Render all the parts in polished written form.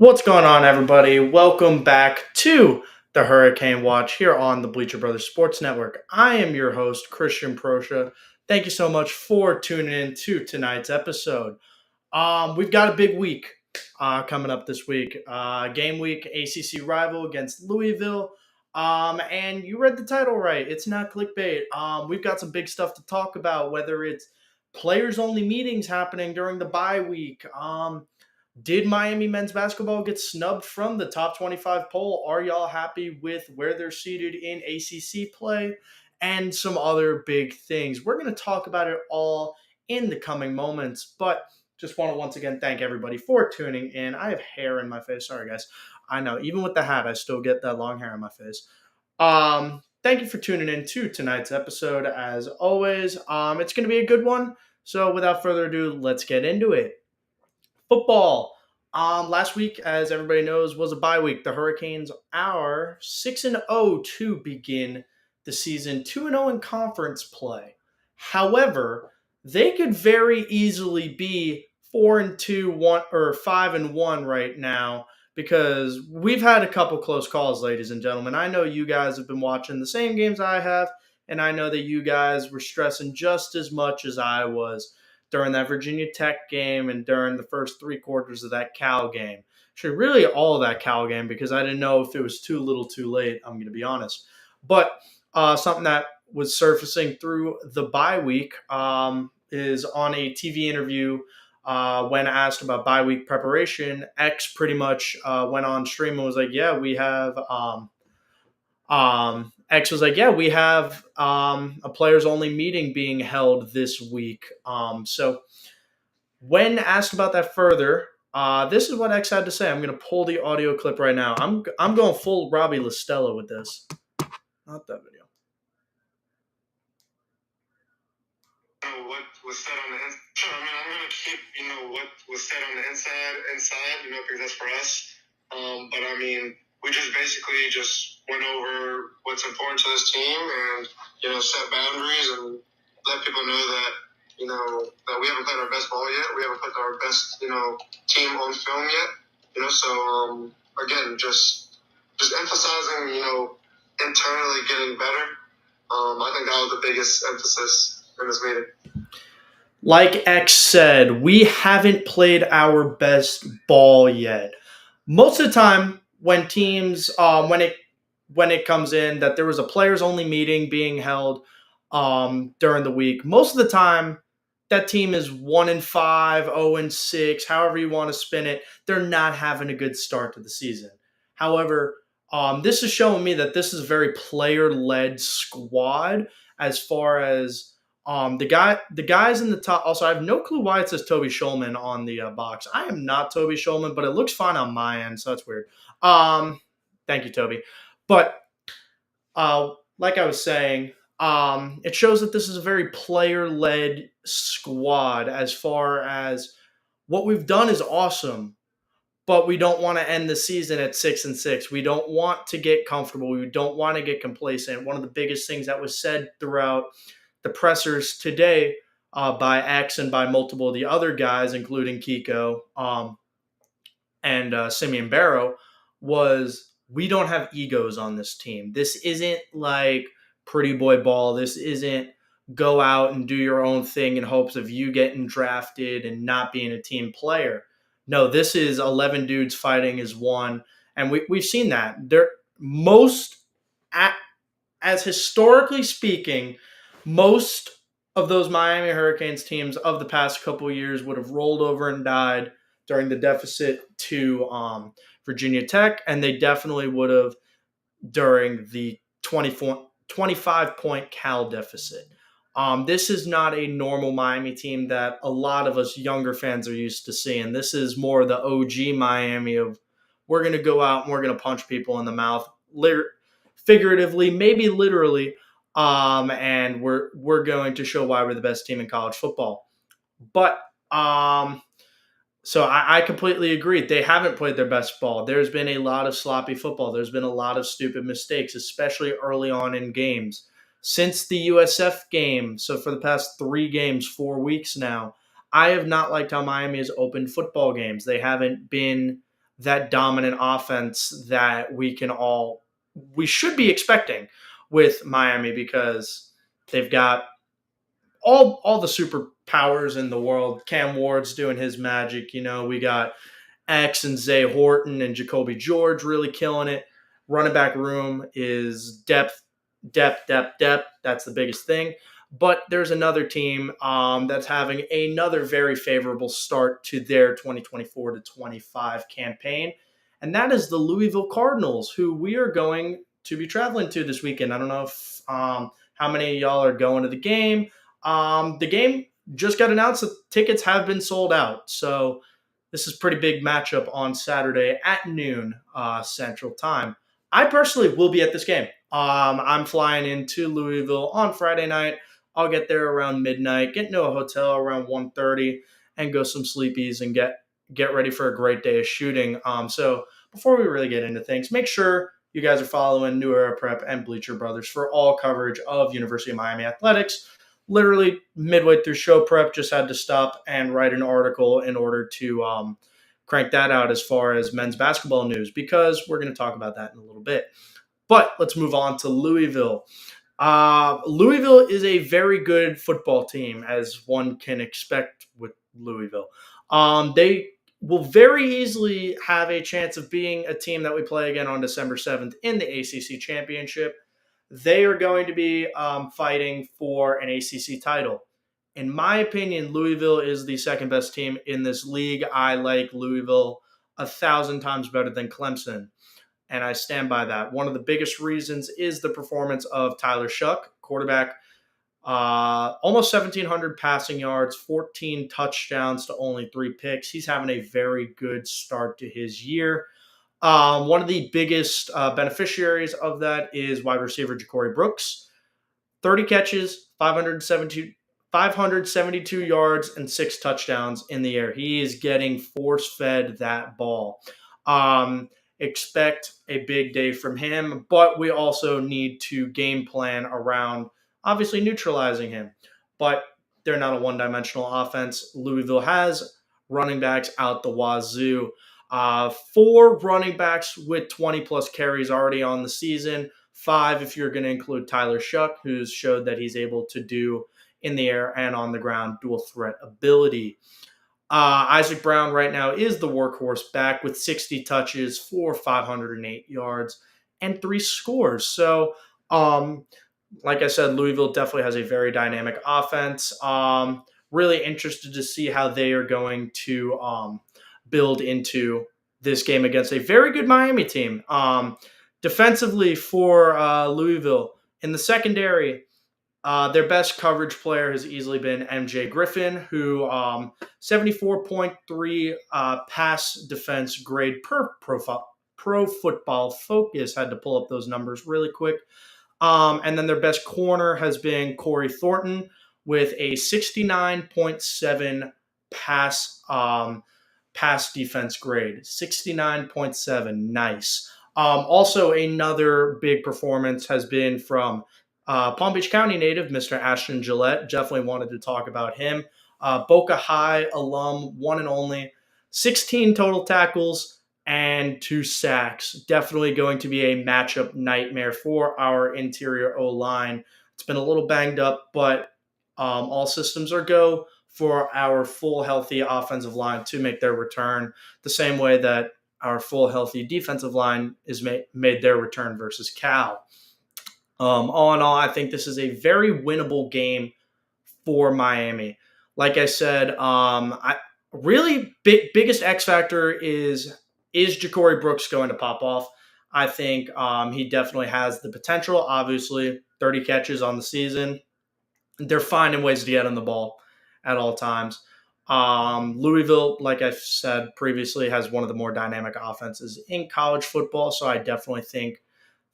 What's going on, everybody? Welcome back to the Hurricane Watch here on the Bleacher Brothers Sports Network. I am your host, Christian Proscia. Thank you so much for tuning in to tonight's episode. We've got a big week coming up this week. Game week, ACC rival against Louisville. And you read the title right. It's not clickbait. We've got some big stuff to talk about, whether it's players-only meetings happening during the bye week. Did Miami men's basketball get snubbed from the top 25 poll? Are y'all happy with where they're seated in ACC play? And some other big things. We're going to talk about it all in the coming moments, but just want to once again thank everybody for tuning in. I have hair in my face. Sorry, guys. I know, even with the hat, I still get that long hair in my face. Thank you for tuning in to tonight's episode. As always, it's going to be a good one. So without further ado, let's get into it. Football. Last week, as everybody knows, was a bye week. The Hurricanes are 6-0 to begin the season, 2-0 in conference play. However, they could very easily be 4-2, 5-1 right now because we've had a couple close calls, ladies and gentlemen. I know you guys have been watching the same games I have, and I know that you guys were stressing just as much as I was during that Virginia Tech game and during the first three quarters of that Cal game. Actually, really all of that Cal game because I didn't know if it was too little too late, I'm going to be honest. But something that was surfacing through the bye week is on a TV interview when asked about bye week preparation, X pretty much went on stream and was like, yeah, we have X was like, yeah, we have a players only meeting being held this week. So when asked about that further, this is what X had to say. I'm going to pull the audio clip right now. I'm going full Robbie LaStella with this. Not that video. What was said on the inside. Sure, I'm going to keep, what was said on the inside, because that's for us. But we just basically went over what's important to this team and, set boundaries and let people know that, that we haven't played our best ball yet. We haven't put our best, team on film yet. So, again, just emphasizing, internally getting better. I think that was the biggest emphasis in this meeting. Like X said, we haven't played our best ball yet. Most of the time, when teams, when it comes in that there was a players only meeting being held during the week, most of the time that team is 1-5, 0-6, however you want to spin it. They're not having a good start to the season. However, this is showing me that this is a very player-led squad as far as the guys in the top. Also, I have no clue why it says Toby Schulman on the box. I am not Toby Schulman, but it looks fine on my end, so that's weird. Thank you, Toby. But like I was saying, it shows that this is a very player-led squad. As far as what we've done is awesome, but we don't want to end the season at 6-6. We don't want to get comfortable. We don't want to get complacent. One of the biggest things that was said throughout the pressers today by X and by multiple of the other guys, including Kiko and Simeon Barrow, was we don't have egos on this team. This isn't like pretty boy ball. This isn't go out and do your own thing in hopes of you getting drafted and not being a team player. No, this is 11 dudes fighting as one. And we've seen that. As historically speaking, most of those Miami Hurricanes teams of the past couple of years would have rolled over and died during the deficit to Virginia Tech, and they definitely would have during the 25-point Cal deficit. This is not a normal Miami team that a lot of us younger fans are used to seeing. This is more the OG Miami of we're going to go out and we're going to punch people in the mouth, figuratively, maybe literally, and we're going to show why we're the best team in college football. But so I completely agree. They haven't played their best ball. There's been a lot of sloppy football. There's been a lot of stupid mistakes, especially early on in games. Since the USF game, so for the past 3 games, 4 weeks now, I have not liked how Miami has opened football games. They haven't been that dominant offense that we should be expecting with Miami, because they've got all the superpowers in the world. Cam Ward's doing his magic. We got X and Zay Horton and Jacoby George really killing it. Running back room is depth, depth, depth, depth. That's the biggest thing. But there's another team that's having another very favorable start to their 2024 to 25 campaign, and that is the Louisville Cardinals, who we are going to be traveling to this weekend. I don't know if how many of y'all are going to the game. The game just got announced that tickets have been sold out, so this is a pretty big matchup on Saturday at noon Central Time. I personally will be at this game. I'm flying into Louisville on Friday night. I'll get there around midnight, get into a hotel around 1:30, and go some sleepies and get ready for a great day of shooting. So before we really get into things, make sure you guys are following New Era Prep and Bleacher Brothers for all coverage of University of Miami athletics. Literally midway through show prep, just had to stop and write an article in order to crank that out as far as men's basketball news, because we're going to talk about that in a little bit. But let's move on to Louisville. Louisville is a very good football team, as one can expect with Louisville. They will very easily have a chance of being a team that we play again on December 7th in the ACC Championship. They are going to be fighting for an ACC title. In my opinion, Louisville is the second best team in this league. I like Louisville 1,000 times better than Clemson, and I stand by that. One of the biggest reasons is the performance of Tyler Shuck, quarterback. Almost 1,700 passing yards, 14 touchdowns to only 3 picks. He's having a very good start to his year. One of the biggest beneficiaries of that is wide receiver Ja'Cory Brooks. 30 catches, 572 yards, and 6 touchdowns in the air. He is getting force-fed that ball. Expect a big day from him, but we also need to game plan around obviously neutralizing him. But they're not a one-dimensional offense. Louisville has running backs out the wazoo. 4 running backs with 20-plus carries already on the season. 5 if you're going to include Tyler Shuck, who's showed that he's able to do in the air and on the ground dual threat ability. Isaac Brown right now is the workhorse back with 60 touches for 508 yards and 3 scores. So, like I said, Louisville definitely has a very dynamic offense. Really interested to see how they are going to build into this game against a very good Miami team. Defensively for Louisville, in the secondary, their best coverage player has easily been MJ Griffin, who 74.3 pass defense grade per Pro Football Focus. Had to pull up those numbers really quick. And then their best corner has been Corey Thornton with a 69.7 pass defense grade. 69.7, nice. Also, another big performance has been from Palm Beach County native, Mr. Ashton Gillette. Definitely wanted to talk about him. Boca High alum, one and only. 16 total tackles and 2 sacks. Definitely going to be a matchup nightmare for our interior O-line. It's been a little banged up, but all systems are go for our full healthy offensive line to make their return, the same way that our full healthy defensive line is made their return versus Cal. All in all, I think this is a very winnable game for Miami. Like I said, biggest X factor is Ja'Cory Brooks going to pop off? I think he definitely has the potential. Obviously, 30 catches on the season. They're finding ways to get him the ball at all times. Louisville, like I've said previously, has one of the more dynamic offenses in college football, so I definitely think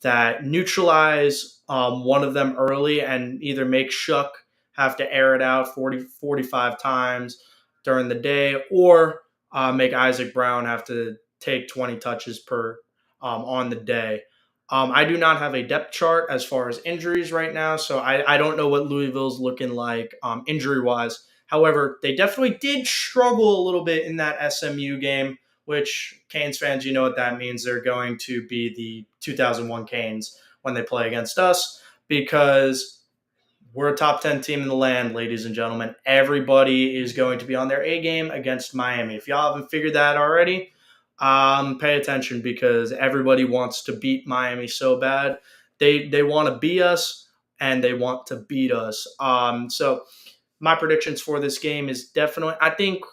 that neutralize one of them early and either make Shuck have to air it out 45 times during the day, or make Isaac Brown have to take 20 touches per on the day. I do not have a depth chart as far as injuries right now, so I don't know what Louisville's looking like injury-wise. However, they definitely did struggle a little bit in that SMU game which Canes fans, you know what that means. They're going to be the 2001 Canes when they play against us because we're a top 10 team in the land, ladies and gentlemen. Everybody is going to be on their A game against Miami. If y'all haven't figured that already, pay attention because everybody wants to beat Miami so bad. They want to beat us and they want to beat us. So my predictions for this game is definitely, I think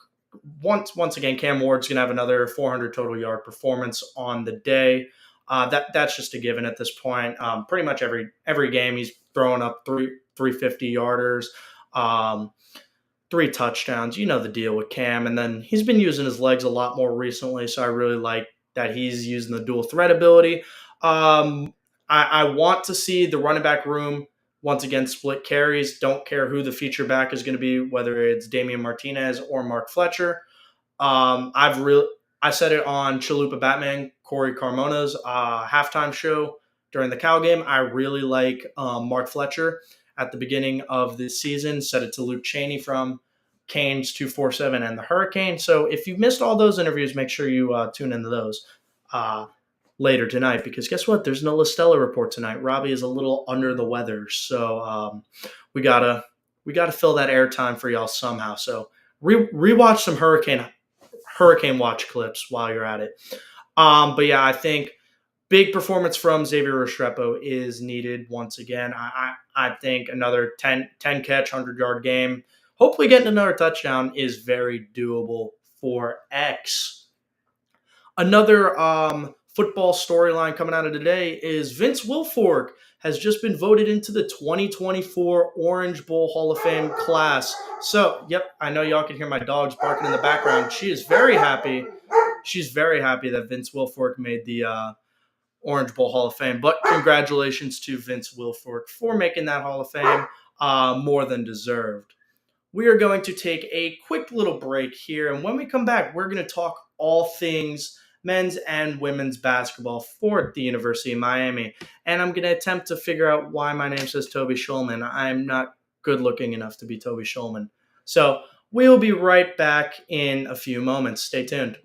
once again, Cam Ward's going to have another 400 total yard performance on the day. That's just a given at this point. Pretty much every game he's throwing up 350 yarders, 3 touchdowns. You know the deal with Cam, and then he's been using his legs a lot more recently. So I really like that he's using the dual threat ability. I want to see the running back room once again split carries. Don't care who the feature back is going to be, whether it's Damian Martinez or Mark Fletcher. I said it on Chalupa Batman, Corey Carmona's halftime show during the Cal game. I really like Mark Fletcher at the beginning of the season. Said it to Luke Chaney from Canes 247 and the Hurricane. So if you've missed all those interviews, make sure you tune into those later tonight because guess what? There's no La Stella report tonight. Robbie is a little under the weather, so we gotta fill that airtime for y'all somehow. So rewatch some Hurricane Watch clips while you're at it. But yeah, I think big performance from Xavier Restrepo is needed once again. I think another 10 catch, 100-yard game, hopefully getting another touchdown is very doable for X. Another football storyline coming out of today is Vince Wilfork has just been voted into the 2024 Orange Bowl Hall of Fame class. So, yep, I know y'all can hear my dogs barking in the background. She is very happy. She's very happy that Vince Wilfork made the Orange Bowl Hall of Fame. But congratulations to Vince Wilfork for making that Hall of Fame. More than deserved. We are going to take a quick little break here. And when we come back, we're going to talk all things men's and women's basketball for the University of Miami. And I'm going to attempt to figure out why my name says Toby Schulman. I'm not good looking enough to be Toby Schulman. So we'll be right back in a few moments. Stay tuned.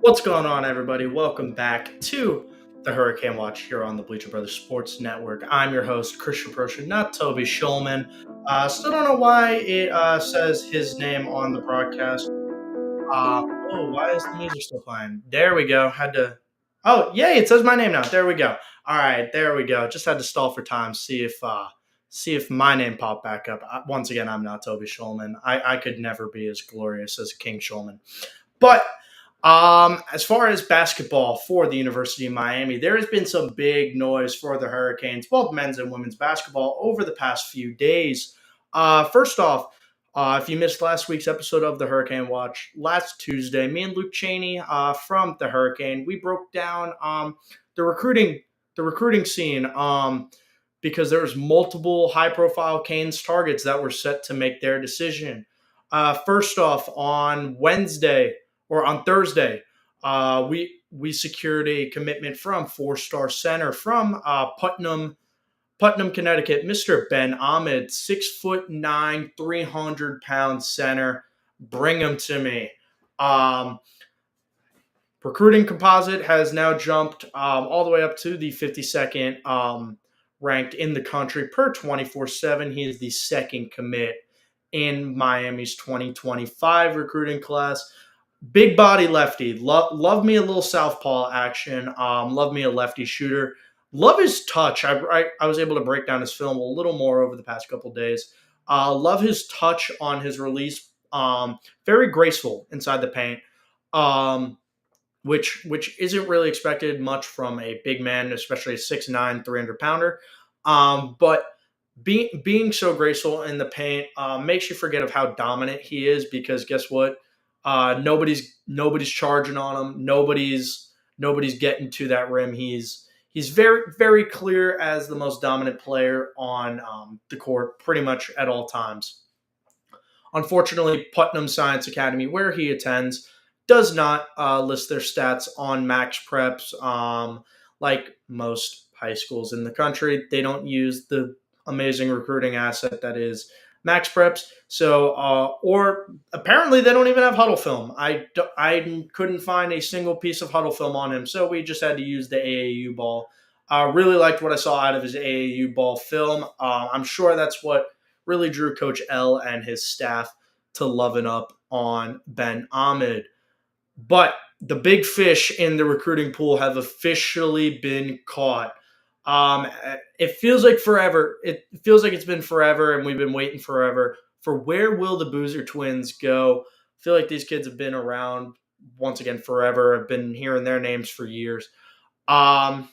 What's going on, everybody? Welcome back to the Hurricane Watch here on the Bleacher Brothers Sports Network. I'm your host, Christian Prosher, not Toby Schulman. Still don't know why it says his name on the broadcast. Why is the music still playing? There we go. Had to. Oh, yay! It says my name now. There we go. All right, there we go. Just had to stall for time. See if my name popped back up. Once again, I'm not Toby Schulman. I could never be as glorious as King Schulman. But as far as basketball for the University of Miami, there has been some big noise for the Hurricanes, both men's and women's basketball, over the past few days. First off, if you missed last week's episode of the Hurricane Watch, last Tuesday, me and Luke Cheney from the Hurricane, we broke down the recruiting scene because there was multiple high-profile Canes targets that were set to make their decision. First off, on Thursday, we secured a commitment from four-star center from Putnam, Connecticut, Mr. Ben Ahmed, 6'9", 300-pound center. Bring him to me. Recruiting composite has now jumped all the way up to the 52nd ranked in the country per 24/7. He is the second commit in Miami's 2025 recruiting class. Big body lefty. Love me a little southpaw action. Love me a lefty shooter. Love his touch. I was able to break down his film a little more over the past couple days. Love his touch on his release. Very graceful inside the paint, which isn't really expected much from a big man, especially a 6'9", 300-pounder. But being so graceful in the paint makes you forget of how dominant he is, because guess what? Nobody's charging on him. Nobody's getting to that rim. He's very, very clear as the most dominant player on the court pretty much at all times. Unfortunately, Putnam Science Academy, where he attends, does not list their stats on Max Preps like most high schools in the country. They don't use the amazing recruiting asset that is Max Preps. So, or apparently they don't even have huddle film. I couldn't find a single piece of huddle film on him, so we just had to use the AAU ball. Really liked what I saw out of his AAU ball film. I'm sure that's what really drew Coach L and his staff to loving up on Ben Ahmed. But the big fish in the recruiting pool have officially been caught. It feels like forever. It feels like it's been forever, and we've been waiting forever for where will the Boozer twins go. I feel like these kids have been around once again forever. I've been hearing their names for years. Caden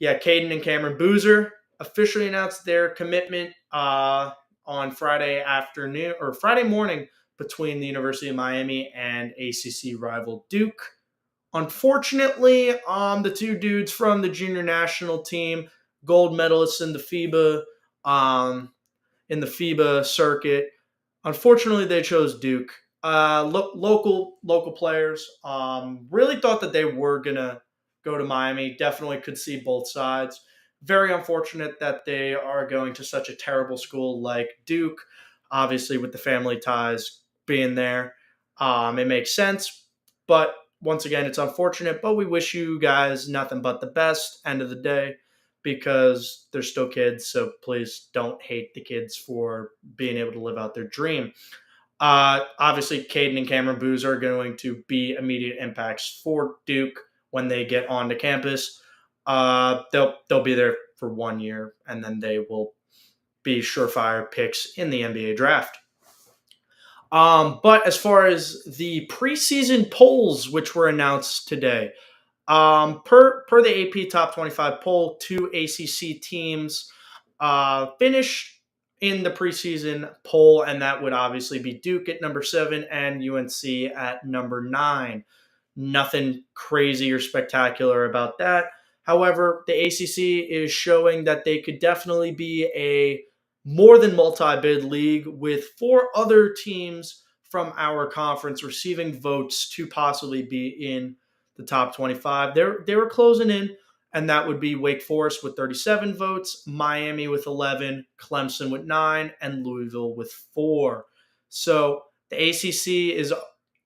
and Cameron Boozer officially announced their commitment on Friday afternoon or Friday morning between the University of Miami and ACC rival Duke. Unfortunately, the two dudes from the junior national team, gold medalists in the FIBA circuit, unfortunately they chose Duke. Local players really thought that they were gonna go to Miami. Definitely could see both sides. Very unfortunate that they are going to such a terrible school like Duke. Obviously, with the family ties being there, it makes sense. But once again, it's unfortunate. But we wish you guys nothing but the best. End of the day, because they're still kids. So please don't hate the kids for being able to live out their dream. Obviously, Caden and Cameron Boozer are going to be immediate impacts for Duke when they get onto campus. They'll be there for 1 year, and then they will be surefire picks in the NBA draft. But as far as the preseason polls, which were announced today, per the AP Top 25 poll, 2 ACC teams finished in the preseason poll, and that would obviously be Duke at number 7 and UNC at number 9. Nothing crazy or spectacular about that. However, the ACC is showing that they could definitely be a more than multi-bid league, with 4 other teams from our conference receiving votes to possibly be in the top 25. They were closing in, and that would be Wake Forest with 37 votes, Miami with 11, Clemson with 9, and Louisville with 4. So the ACC is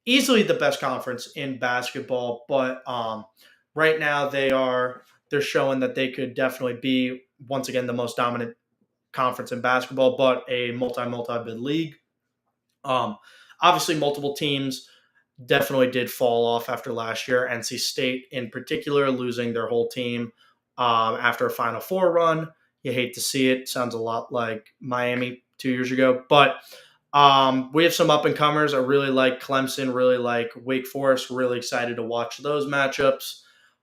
easily the best conference in basketball, but right now they're showing that they could definitely be once again the most dominant conference in basketball, but a multi bid league. Um, Obviously, multiple teams definitely did fall off after last year. NC State, in particular, losing their whole team after a Final Four run. You hate to see it. Sounds a lot like Miami 2 years ago. But we have some up and comers. I really like Clemson, really like Wake Forest. Really excited to watch those matchups.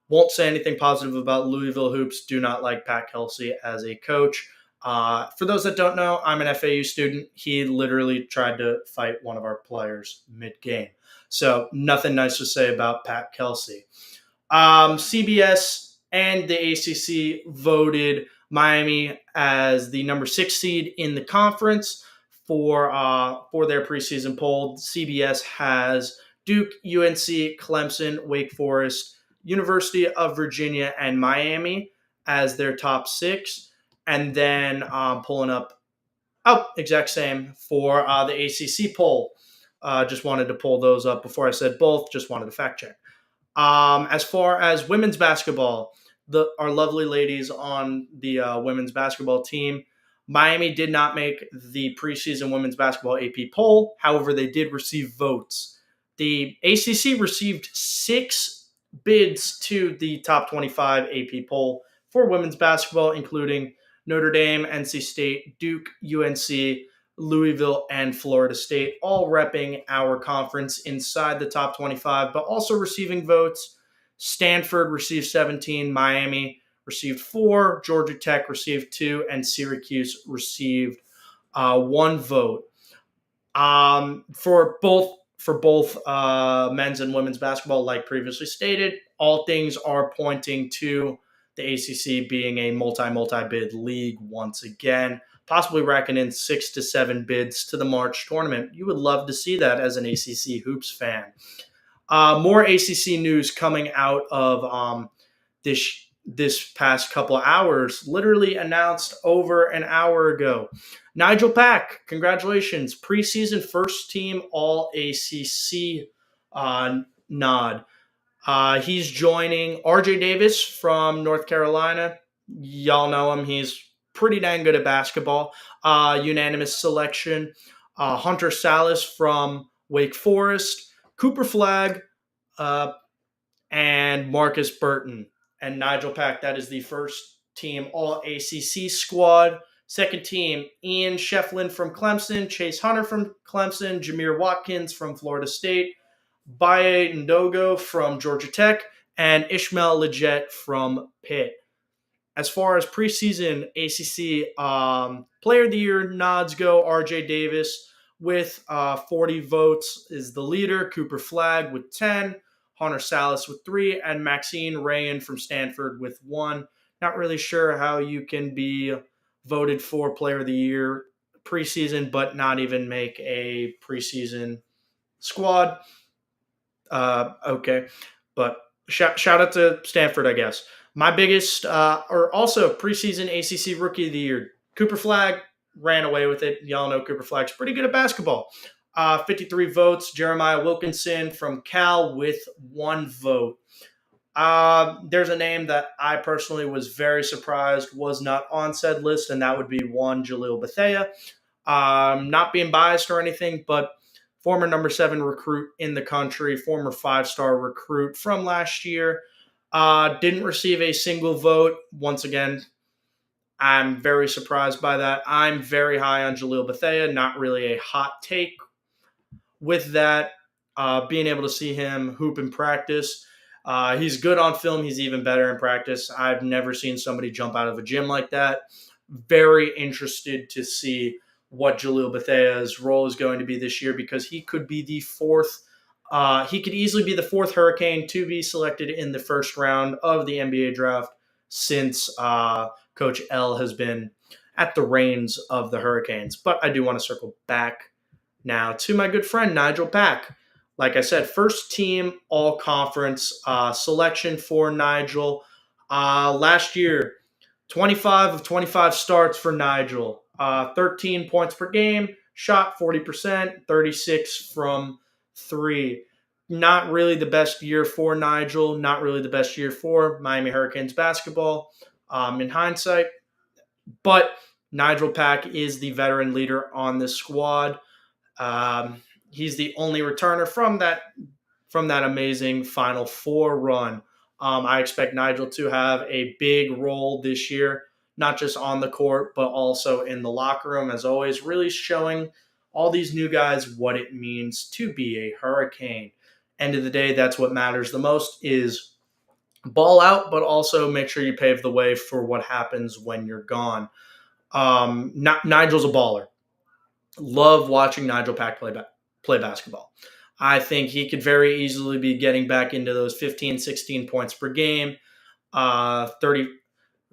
Won't say anything positive about Louisville hoops. Do not like Pat Kelsey as a coach. For those that don't know, I'm an FAU student. He literally tried to fight one of our players mid game. So nothing nice to say about Pat Kelsey. CBS and the ACC voted Miami as the number 6 seed in the conference for their preseason poll. CBS has Duke, UNC, Clemson, Wake Forest, University of Virginia, and Miami as their top 6. And then pulling up, exact same for the ACC poll. Just wanted to pull those up before I said both. Just wanted to fact check. As far as women's basketball, our lovely ladies on the women's basketball team, Miami did not make the preseason women's basketball AP poll. However, they did receive votes. The ACC received 6 bids to the top 25 AP poll for women's basketball, including Notre Dame, NC State, Duke, UNC, Louisville, and Florida State, all repping our conference inside the top 25, but also receiving votes. Stanford received 17, Miami received 4, Georgia Tech received 2, and Syracuse received 1 vote. For both men's and women's basketball, like previously stated, all things are pointing to the ACC being a multi-bid league once again, possibly racking in 6 to 7 bids to the March tournament. You would love to see that as an ACC hoops fan. More ACC news coming out of this past couple hours, literally announced over an hour ago. Nigel Pack, congratulations, preseason first team All ACC nod. He's joining RJ Davis from North Carolina. Y'all know him. He's pretty dang good at basketball. Unanimous selection. Hunter Salas from Wake Forest. Cooper Flagg and Marcus Burton. And Nigel Pack, that is the first team All ACC squad. Second team, Ian Shefflin from Clemson. Chase Hunter from Clemson. Jameer Watkins from Florida State. Baye Ndogo from Georgia Tech, and Ishmael Leggett from Pitt. As far as preseason ACC Player of the Year nods go, RJ Davis with 40 votes is the leader, Cooper Flagg with 10, Hunter Salas with 3, and Maxine Rayan from Stanford with 1. Not really sure how you can be voted for Player of the Year preseason, but not even make a preseason squad. Okay, but shout out to Stanford, I guess. My biggest, or also preseason ACC Rookie of the Year, Cooper Flagg ran away with it. Y'all know Cooper Flagg's pretty good at basketball. 53 votes. Jeremiah Wilkinson from Cal with 1 vote. There's a name that I personally was very surprised was not on said list, and that would be one Jaleel Bethea. Not being biased or anything, but former number 7 recruit in the country, former 5-star recruit from last year. Didn't receive a single vote. Once again, I'm very surprised by that. I'm very high on Jaleel Bethea. Not really a hot take with that. Being able to see him hoop in practice. He's good on film. He's even better in practice. I've never seen somebody jump out of a gym like that. Very interested to see what Jaleel Bethea's role is going to be this year, because he could be the 4th. He could easily be the 4th Hurricane to be selected in the first round of the NBA draft since Coach L has been at the reins of the Hurricanes. But I do want to circle back now to my good friend Nigel Pack. Like I said, first team all-conference selection for Nigel. Last year, 25 of 25 starts for Nigel. 13 points per game, shot 40%, 36 from 3. Not really the best year for Nigel, not really the best year for Miami Hurricanes basketball in hindsight. But Nigel Pack is the veteran leader on this squad. Um, he's the only returner from that amazing Final Four run. I expect Nigel to have a big role this year, not just on the court, but also in the locker room, as always, really showing all these new guys what it means to be a Hurricane. End of the day, that's what matters the most is ball out, but also make sure you pave the way for what happens when you're gone. Nigel's a baller. Love watching Nigel Pack play basketball. I think he could very easily be getting back into those 15, 16 points per game. 30.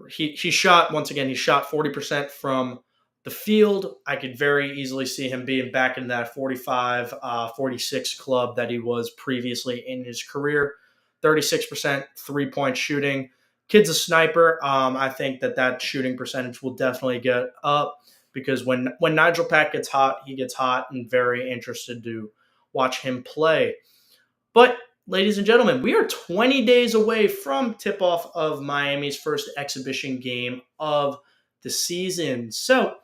He shot once again. He shot 40% from the field. I could very easily see him being back in that 45, 46 club that he was previously in his career. 36% 3-point shooting. Kid's a sniper. I think that shooting percentage will definitely get up because when Nigel Pack gets hot, he gets hot, and very interested to watch him play. But, ladies and gentlemen, we are 20 days away from tip off of Miami's first exhibition game of the season. So,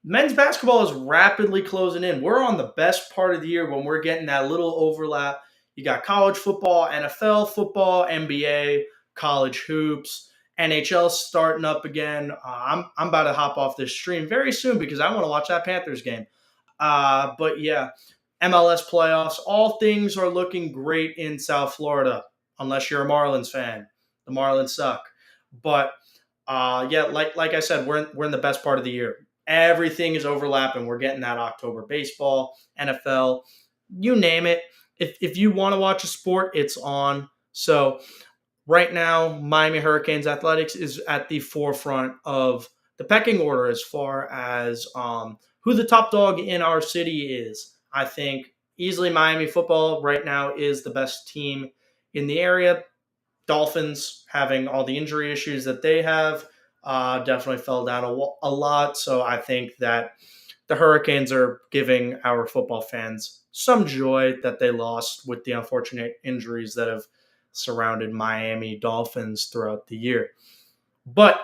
men's basketball is rapidly closing in. We're on the best part of the year when we're getting that little overlap. You got college football, NFL football, NBA, college hoops, NHL starting up again. I'm about to hop off this stream very soon because I want to watch that Panthers game. But yeah, MLS playoffs, all things are looking great in South Florida, unless you're a Marlins fan. The Marlins suck. But yeah, like I said, we're in the best part of the year. Everything is overlapping. We're getting that October baseball, NFL, you name it. If you want to watch a sport, it's on. So right now, Miami Hurricanes athletics is at the forefront of the pecking order as far as who the top dog in our city is. I think easily Miami football right now is the best team in the area. Dolphins having all the injury issues that they have definitely fell down a lot. So I think that the Hurricanes are giving our football fans some joy that they lost with the unfortunate injuries that have surrounded Miami Dolphins throughout the year. But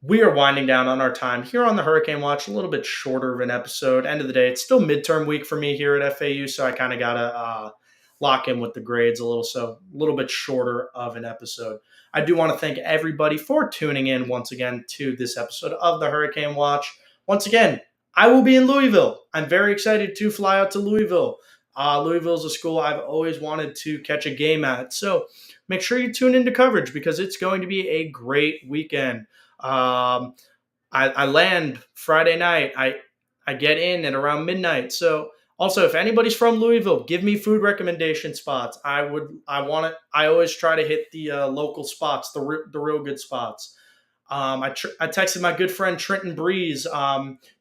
we are winding down on our time here on the Hurricane Watch, a little bit shorter of an episode. End of the day, it's still midterm week for me here at FAU, so I kind of got to lock in with the grades a little, so a little bit shorter of an episode. I do want to thank everybody for tuning in once again to this episode of the Hurricane Watch. Once again, I will be in Louisville. I'm very excited to fly out to Louisville. Louisville is a school I've always wanted to catch a game at, so make sure you tune into coverage because it's going to be a great weekend. I land Friday night. I get in at around midnight. So also, if anybody's from Louisville, give me food recommendation spots. I want it. I always try to hit the local spots, the real good spots. I texted my good friend Trenton Breeze.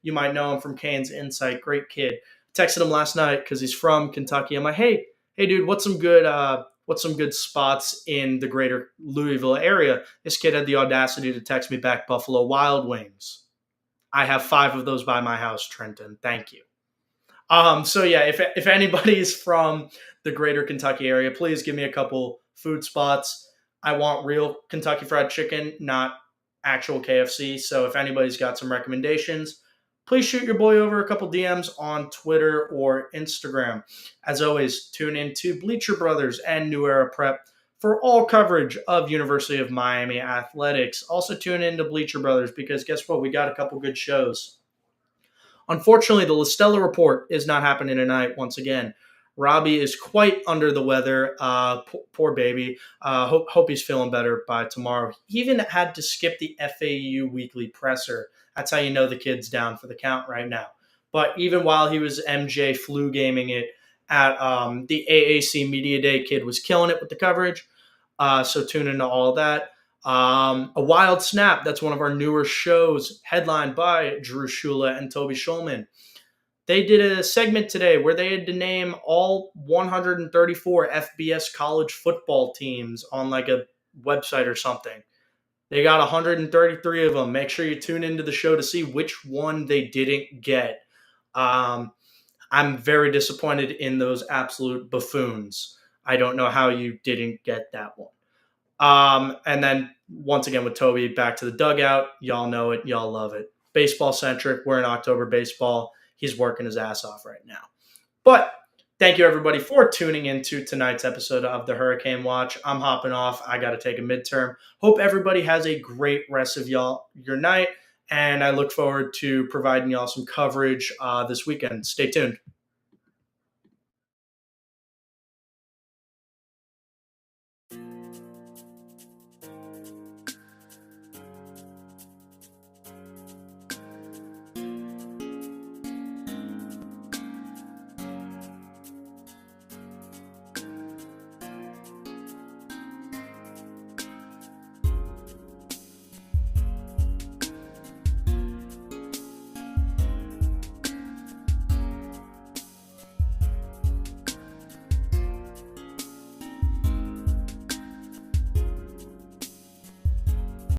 You might know him from Kane's Insight. Great kid. Texted him last night because he's from Kentucky. I'm like, hey, dude, what's some good spots in the greater Louisville area? This kid had the audacity to text me back Buffalo Wild Wings. I have 5 of those by my house, Trenton. Thank you. So yeah, if anybody's from the greater Kentucky area, please give me a couple food spots. I want real Kentucky Fried Chicken, not actual KFC. So if anybody's got some recommendations, please shoot your boy over a couple DMs on Twitter or Instagram. As always, tune in to Bleacher Brothers and New Era Prep for all coverage of University of Miami athletics. Also tune in to Bleacher Brothers because guess what? We got a couple good shows. Unfortunately, the LaStella Report is not happening tonight once again. Robbie is quite under the weather. Poor baby. Hope he's feeling better by tomorrow. He even had to skip the FAU weekly presser. That's how you know the kid's down for the count right now. But even while he was MJ flu gaming it at the AAC Media Day, kid was killing it with the coverage. So tune into all of that. A Wild Snap, that's one of our newer shows, headlined by Drew Shula and Toby Schulman. They did a segment today where they had to name all 134 FBS college football teams on like a website or something. They got 133 of them. Make sure you tune into the show to see which one they didn't get. I'm very disappointed in those absolute buffoons. I don't know how you didn't get that one. And then once again with Toby, back to the dugout. Y'all know it. Y'all love it. Baseball centric. We're in October baseball. He's working his ass off right now. But thank you, everybody, for tuning into tonight's episode of the Hurricane Watch. I'm hopping off. I got to take a midterm. Hope everybody has a great rest of your night. And I look forward to providing y'all some coverage this weekend. Stay tuned.